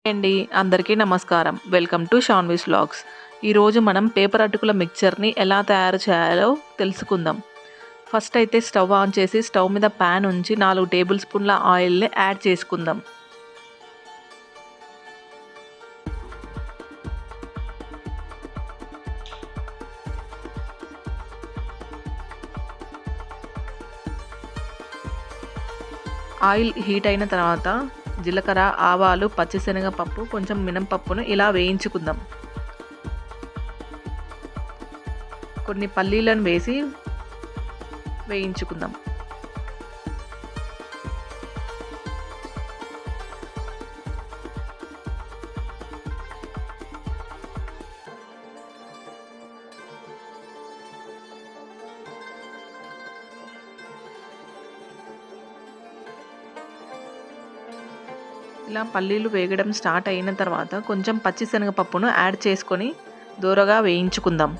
అండి అందరికీ నమస్కారం. Welcome to Shanvi's vlogs. ఈరోజు మనం పేపర్ అటుకుల మిక్చర్ని ఎలా తయారు చేయాలో తెలుసుకుందాం. ఫస్ట్ అయితే స్టవ్ ఆన్ చేసి స్టవ్ మీద ప్యాన్ ఉంచి 4 టేబుల్ స్పూన్ల ఆయిల్ని యాడ్ చేసుకుందాం. ఆయిల్ హీట్ అయిన తర్వాత జీలకర్ర, ఆవాలు, పచ్చిశనగపప్పు, కొంచెం మినపప్పును ఇలా వేయించుకుందాం. కొన్ని పల్లీలను వేసి వేయించుకుందాం. ఇలా పల్లీలు వేగడం స్టార్ట్ అయిన తర్వాత కొంచెం పచ్చిశనగపప్పును యాడ్ చేసుకొని దూరగా వేయించుకుందాం.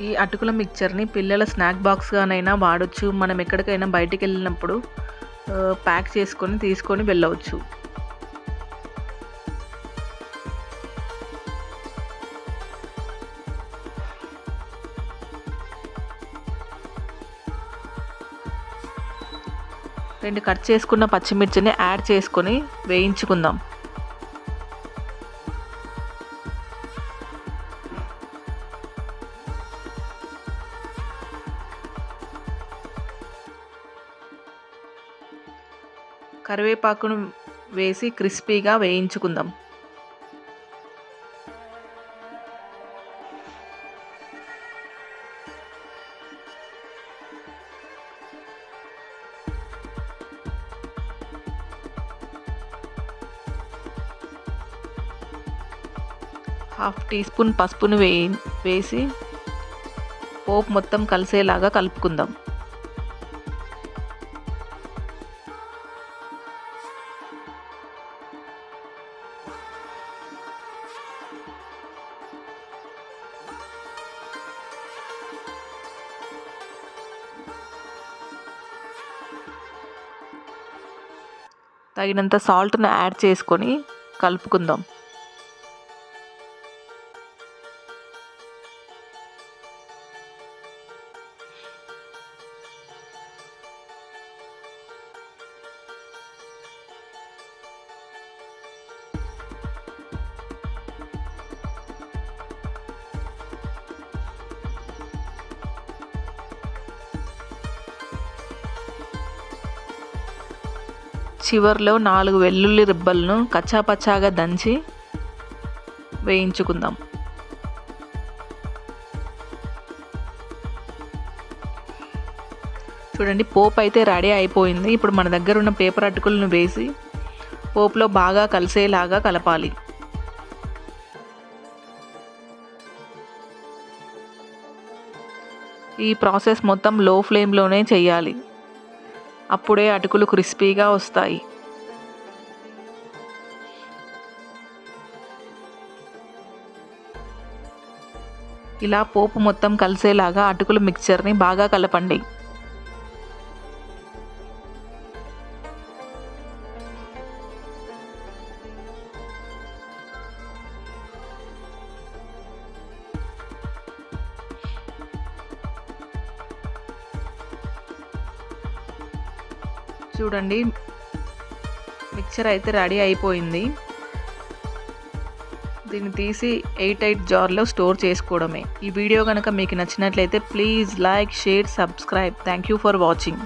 ఈ అటుకుల మిక్చర్ని పిల్లల స్నాక్ బాక్స్గానైనా వాడచ్చు. మనం ఎక్కడికైనా బయటికి వెళ్ళినప్పుడు ప్యాక్ చేసుకొని తీసుకొని వెళ్ళవచ్చు. రెండు కట్ చేసుకున్న పచ్చిమిర్చిని యాడ్ చేసుకొని వేయించుకుందాం. కరివేపాకును వేసి క్రిస్పీగా వేయించుకుందాం. హాఫ్ టీ స్పూన్ పసుపును వేసి పోపు మొత్తం కలిసేలాగా కలుపుకుందాం. తగినంత సాల్ట్ను యాడ్ చేసుకొని కలుపుకుందాం. చివర్లో 4 వెల్లుల్లి రిబ్బలను కచ్చాపచ్చాగా దంచి వేయించుకుందాం. చూడండి, పోపు అయితే రెడీ అయిపోయింది. ఇప్పుడు మన దగ్గర ఉన్న పేపర్ అటుకులను వేసి పోపులో బాగా కలిసేలాగా కలపాలి. ఈ ప్రాసెస్ మొత్తం లో ఫ్లేమ్లోనే చేయాలి. అప్పుడే అటుకులు క్రిస్పీగా వస్తాయి. ఇలా పోపు మొత్తం కలిసేలాగా అటుకుల మిక్చర్ని బాగా కలపండి. చూడండి, మిక్చర్ అయితే రెడీ అయిపోయింది. దీన్ని తీసి ఎయిర్ టైట్ జార్లో స్టోర్ చేసుకోవడమే. ఈ వీడియో కనుక మీకు నచ్చినట్లయితే please like, share, subscribe. Thank you for watching.